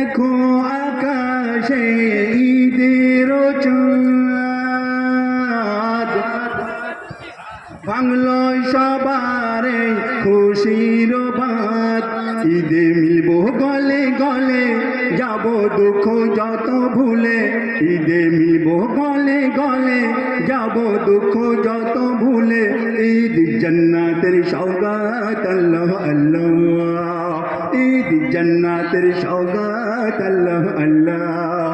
দেখো আকাশে ঈদের চাঁদ বাংলো সবারে খুশির বাত ঈদে মিলবো গলে গলে যাব দুঃখ যত ভুলে ঈদে মিলবো গলে গলে যাব দুঃখ যত ভুলে ঈদ জান্নাতের সওগাত আল্লাহ আল্লাহ ঈদ জান্নাতের সওগাত আল্লাহ আল্লাহ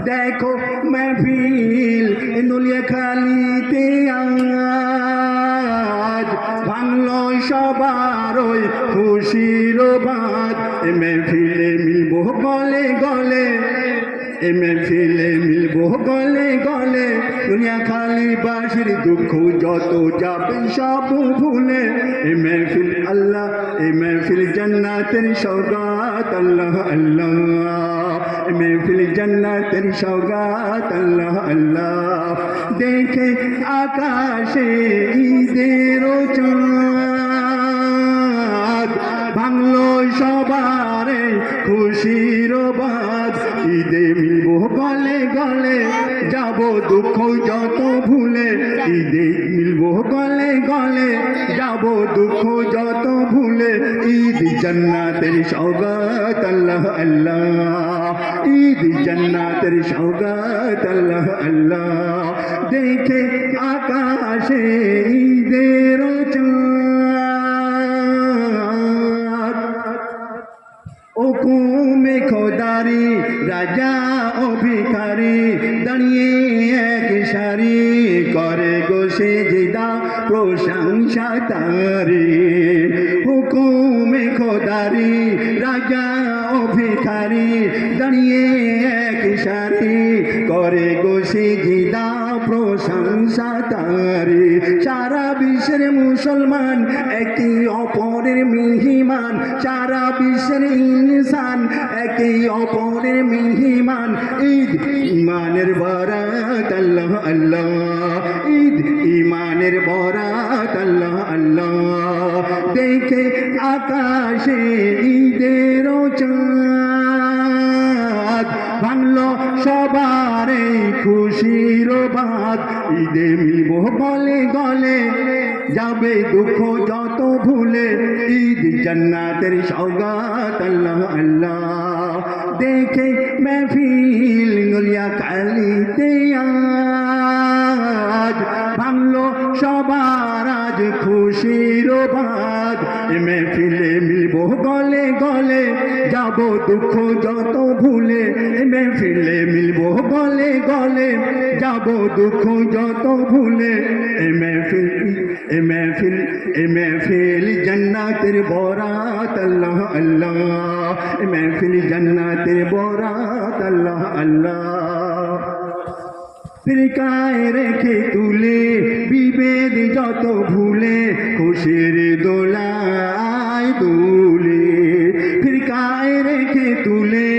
দেখো महफिल নুলিয়া খালিতে আজ ভাঙলো সবার ওই খুশির বাত महफिले মিলবো গলে গলে महफिले মিলবো গলে গলে দুনিয়া খালি বাসির দুঃখ যত যাবে সব ভুলে महफिल আল্লাহ महफिल জান্নাতের সওগাত আল্লাহ আল্লাহ महफिल জান্নাতের সওগাত আল্লাহ আল্লাহ দেখে আকাশে ঈদের চাঁদ ভাঙলো সবারে খুশির বাত ঈদে মিলবো গলে গলে যাব দুঃখ যত ভুলে ঈদে মিলবো গলে গলে যাব দুঃখ যত ভুলে ঈদ জান্নাতের সওগাত আল্লাহ আল্লাহ ঈদ জান্নাতের সওগাত আল্লাহ আল্লাহ দেখে আকাশে ঈদের চাঁদ হুকুমে খোদারি রাজা ও ভিখারি দাঁড়িয়ে এক সারি করে গো সেজদা প্রশংসা তারি হুকুমে খোদারি রাজা ও ভিখারি দাঁড়িয়ে এক সারি করে গো সেজদা প্রশংসা তারি সারা বিশ্বের মুসলমান একে অপরের মেহমান সারা বিশ্বের ইনসান একে অপরের মেহমান ঈদ ইমানের বরাত আল্লাহ আল্লাহ ঈদ ইমানের বরাত আল্লাহ আল্লাহ দেখে আকাশে ঈদের চাঁদ ভাঙলো সবারে খুশির বাত ঈদে মিলবো গলে গলে যাবে দুঃখ যত ভুলে ঈদ জান্নাতের সওগাত আল্লাহ আল্লাহ দেখে महफिल নুলিয়া খালিতে আজ ভাঙলো সবার আজ খুশির বাত महफिले মিলবো গলে গলে যাব দুঃখ যত ভুলে महफिले মিলবো গলে গলে যাব দুঃখ যত ভুলে महफिल জান্নাতের বরাত আল্লাহ আল্লাহ महफिल জান্নাতের বরাত আল্লাহ আল্লাহ ফিরকায় রেখে তুলে বিভেদ যত ভুলে খুশির দোলায় দুলে ফিরকায় রেখে তুলে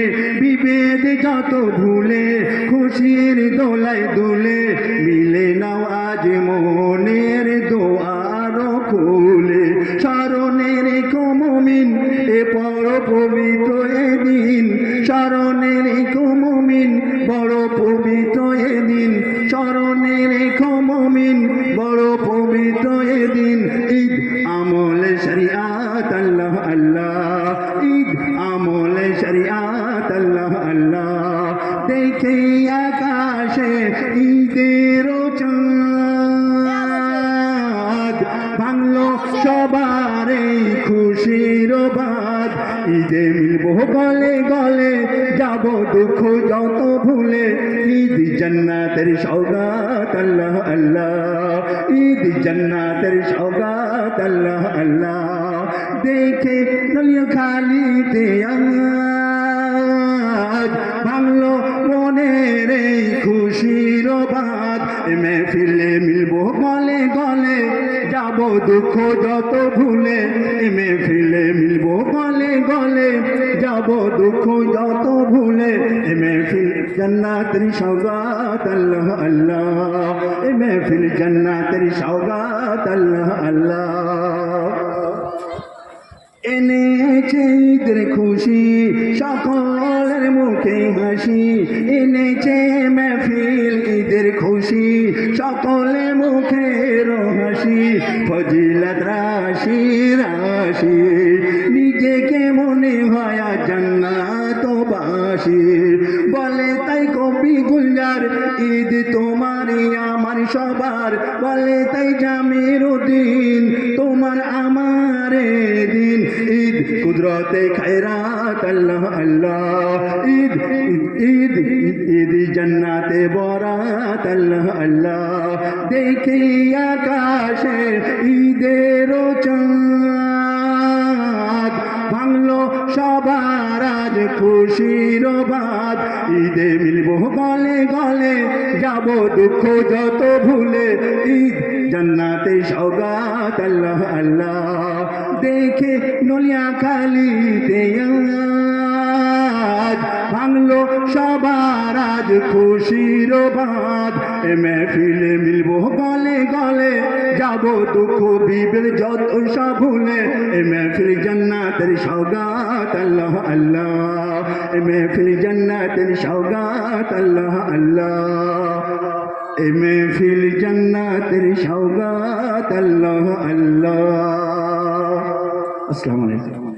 বিভেদ যত ভুলে খুশির দোলায় দুলে মিলে নাও আজ মনের দোয়ার খুলে স্মরণের মুমিন এ বড় পবিত্র এদিন স্মরণের মুমিন বড় পবিত্র এদিন স্মরণের মুমিন বড় পবিত্র এদিন ঈদ আমলে শরিয়াত আল্লাহ আল্লাহ ঈদ আমলে শরিয়াত আল্লাহ আল্লাহ দেখে আকাশে ঈদের চাঁদ ভাঙলো সবারে খুশির বাত ঈদে মিলবো গলে গলে যাব দুঃখ যত ভুলে ঈদ জান্নাতের সওগাত আল্লাহ আল্লাহ ঈদ জান্নাতের সওগাত আল্লাহ আল্লাহ দেখে নুলিয়া খালিতে আজ ভাঙলো মনের এই খুশির বাত महफिले মিলবো গলে গলে যাব দুঃখ যত ভুলে महफिले মিলবো গলে গলে যাব দুঃখ যত ভুলে महफिल জান্নাতের সওগাত আল্লাহ আল্লাহ महफिल জান্নাতের সওগাত আল্লাহ আল্লাহ এনেছে ঈদের খুশি সকলের মুখে হাসি এনেছে মেহফিল ঈদের খুশি সকলে মুখের হাসি ফজিলত রাশি রাশি নিজেকে মনে হয় জান্নাতবাসী বলে তাই কবি গুলজার ঈদ তোমারই আমার সবার বলে তাই জামিরুদ্দিন তোমার আমার দিন ঈদ কুদরতে খায়রাত আল্লাহ আল্লাহ ঈদ ঈদ ঈদ জান্নাতে বরাত আল্লাহ আল্লাহ দেখি আকাশে ঈদের চাঁদ ভাঙলো সবার আজ খুশির বাদ ঈদে মিলবো গলে গলে যাব দুঃখ যত ভুলে ঈদ জান্নাতে সওগাত আল্লাহ আল্লাহ দেখে নলিয়া খালিতে আজ ভাঙলো সবার আজ খুশির বাদ এ মেহফিলে মিলবো গলে গলে যাব দুঃখ বিবের যত সব ভুলে এ মেহফিল জান্নাতের সওগাত আল্লাহ আল্লাহ এ মেহফিল জান্নাতের সওগাত আল্লাহ আল্লাহ এ মেহফিল জান্নাতের সওগাত আল্লাহ আল্লাহ আসসালামু আলাইকুম